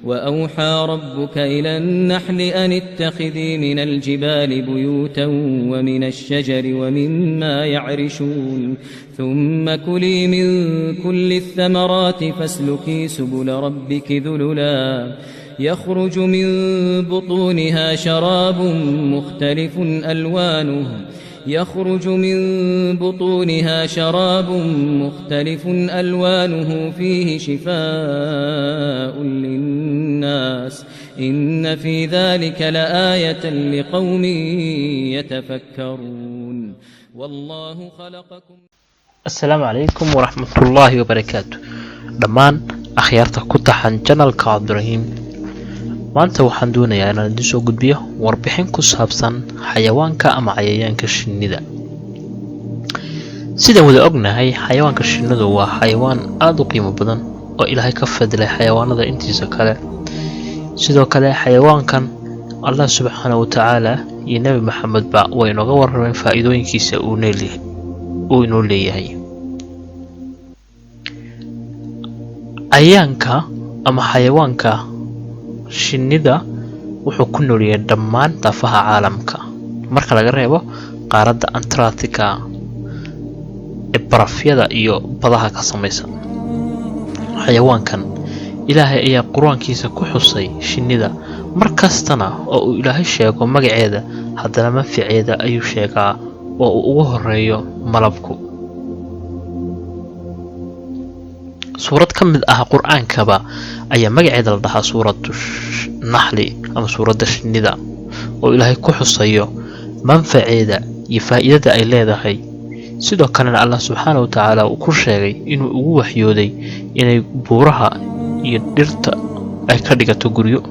وأوحى ربك إلى النحل أن اتخذي من الجبال بيوتا ومن الشجر ومما يعرشون ثم كلي من كل الثمرات فاسلكي سبل ربك ذللا يخرج من بطونها شراب مختلف ألوانه فيه شفاء للناس إن في ذلك لآية لقوم يتفكرون والله خلقكم. السلام عليكم ورحمة الله وبركاته. دمان أخيارتك كتحن جنالك عبدالرحيم. maanta waxaan doonayaa inaan idin soo gudbiyo warbixin ku saabsan xayawaanka ama cayayaanka shinnida. Sida wada ognahay, xayawaanka shinnidu waa xayawaan aad u qiimo badan oo Ilaahay ka fadlay xayawaanada intiisa kale. Sidoo kale xayawaankan Allah subhanahu wa ta'ala iyo Nabi Muhammad ba way nooga warrameen faa'iidooyinkiisa uu inoo leeyahay. Cayayaanka ama xayawaanka shinnida wuxuu ku nool yahay dhammaan daafaha caalamka marka laga reebo qaaradda Antarctica ee barafyada iyo badaha ka samaysan. Xayawaankan Ilaahay ayaa quraankiisa ku xusay shinnida markastana oo uu Ilaahay sheego magaceeda haddana manfaceeda ayuu sheegaa oo uu ugu horeeyo malabku. suurad ka mid ah quraankaba ayaa magaceeda la dhahaa suuratu naxli ama suurada shinnida oo Ilaahay ku xusayo manfaceeda iyo faa'iidada ay leedahay. sidoo kalena Allah subhanahu wa ta'ala uu ku sheegay inuu ugu waxyooday inay buuraha iyo dhirta ay ka dhigato guryo.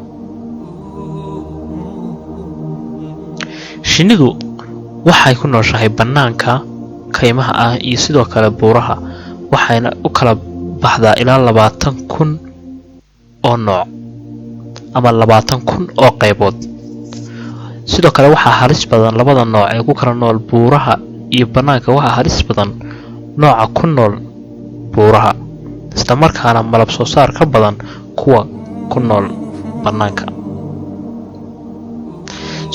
Shinnidu waxay ku nooshahay banaanka kaymaha ah iyo sidoo kale buuraha, waxayna u kala baxdaa ilaa 20,000 oo nooc ama 20,000 oo qaybood. sidoo kale waxaa halis badan labada nooc ee ku kala nool buuraha iyo banaanka. waxaa halis badan nooca ku nool buuraha isla markaana malab soo saar ka badan kuwa ku nool banaanka.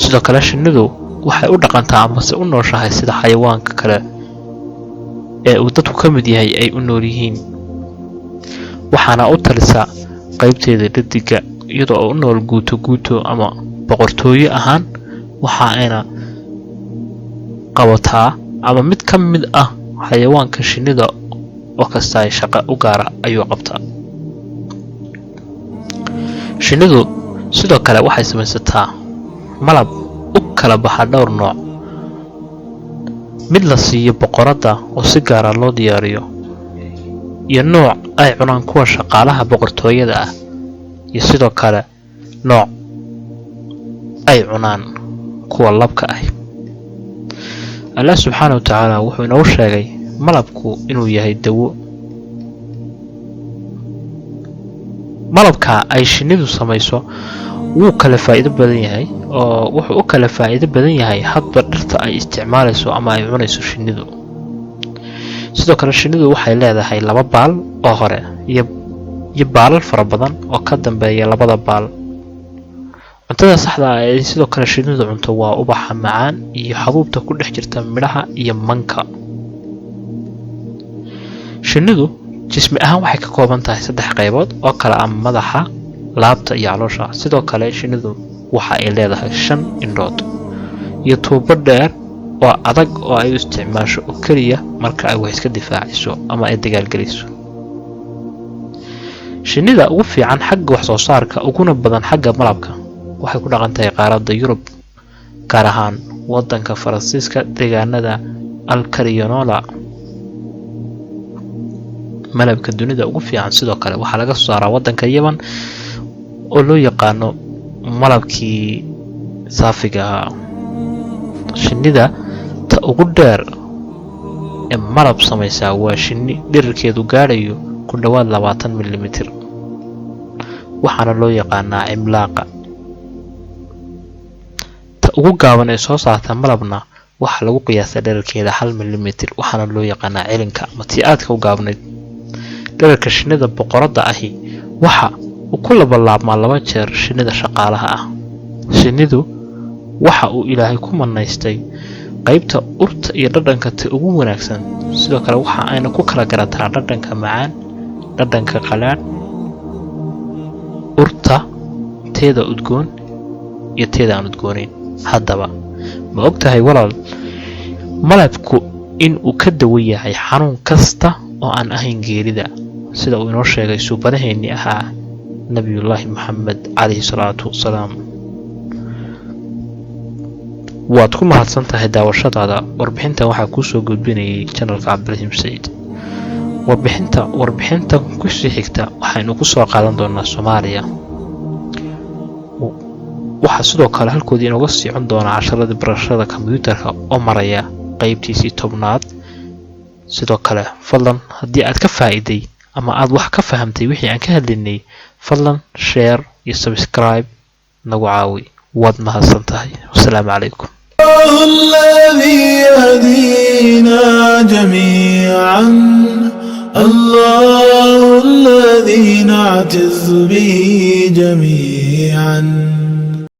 sidoo kale shinnidu waxay u dhaqantaa ama se u nooshahay sida xayawaanka kale ee uu dadku ka mid yahay ay u nool yihiin, waxaana u talisa qaybteeda dhadiga iyadoo u nool guuto ama boqortooyo ahaan. waxa ayna qabataa ama mid ka mid ah xayawaanka shinnida oo kasta ay shaqo u gaara ayuu qabtaa. shinnidu sidoo kale waxay samaysataa malab u kala baxa dhowr nooc, mid la siiyo boqorada oo si gaar ah loo diyaariyo, iyo nooc ay cunaan kuwa shaqaalaha boqortooyada ah, iyo sidoo kale nooc ay cunaan kuwa labka ah. Allah subhanahu wa ta'ala wuxuu inoo sheegay malabku inuu yahay dawo. malabka ay shinnidu samayso wuu kala faa'iido badan yahay oo wuxuu u kala faa'iido badan yahay hadba dhirta ay isticmaalayso ama ay cunayso shinnidu. sidoo kale shinnidu waxay leedahay 2 baal oo hore iyo baalal fara badan oo ka dambeeya labada baal. cuntada saxda ah ee sidoo kale shinnidu cunto waa ubaxa macaan iyo xabuubta ku dhex jirta midhaha iyo manka. shinnidu jismi ahaan waxay ka kooban tahay 3 qaybood oo kala ah madaxa, laabta iyo caloosha. sidoo kale shinnidu waxa ay leedahay 5 indhood iyo tuubo dheer oo adag oo ay isticmaasho oo kaliya marka ay wax iska difaacayso ama ay dagaal galayso. shinnida ugu fiican xagga wax soo saarka uguna badan xagga malabka waxay ku dhaqan tahay qaaradda Yurub, gaar ahaan wadanka Faransiiska deegaanada Alcariola. malabka dunida ugu fiican sidoo kale waxaa laga soo saaraa wadanka Yemen oo loo yaqaano malabkii saafiga ahaa. shinnida ta ugu dheer ee malab samaysa waa shinni dhererkeedu gaarayo ku dhawaad 20 millimeter, waxaana loo yaqaanaa cimlaaqa. ta ugu gaaban ee soo saarta malabna waxa lagu qiyaasaa dhererkeeda 1 millimeter, waxaana loo yaqaanaa cilinka ama tii aadka u gaabnayd. dhererka shinnida boqorada ahi waxa ku laabmaa 2 jeer shinnida shaqaalaha ah. Shinnidu waxa uu Ilaahay ku manaystay qaybta urta iyo dhadhanka ugu wanaagsan. Sidoo kale waxa ayna ku kala garataa dhadhanka macaan, dhadhanka qalaad, urta teeda udgoon iyo teeda aan udgoonayn. Haddaba ma ogtahay walaal, malabku in uu ka dawo yahay xanuun kasta oo aan ahayn geerida, sida uu inoo sheegay suubanaheennii ahaa nabiyullaahi maxamed calayhi salaatu wasalaam. waad ku mahadsan tahay daawashadaada. warbixintan waxaa kuu soo gudbinayay channelka Cabdiraxiim Said. warbixinta ku sii xigta waxaynu ku soo qaadan doonaa Soomaaliya. waxaa sidoo kale halkoodii inooga socon doonaa casharadii barashada kombiyuutarka oo maraya qaybtiisii 10aad. sidoo kale fadlan haddii aad ka faa'iiday ama aad wax ka fahamtay wixii aan ka hadlaynay, fadlan share iyo subscribe nagu caawi. waad mahadsan tahay. wassalaamu calaykum. الذي يهدينا جميعا، الله الذي نعتز به جميعا.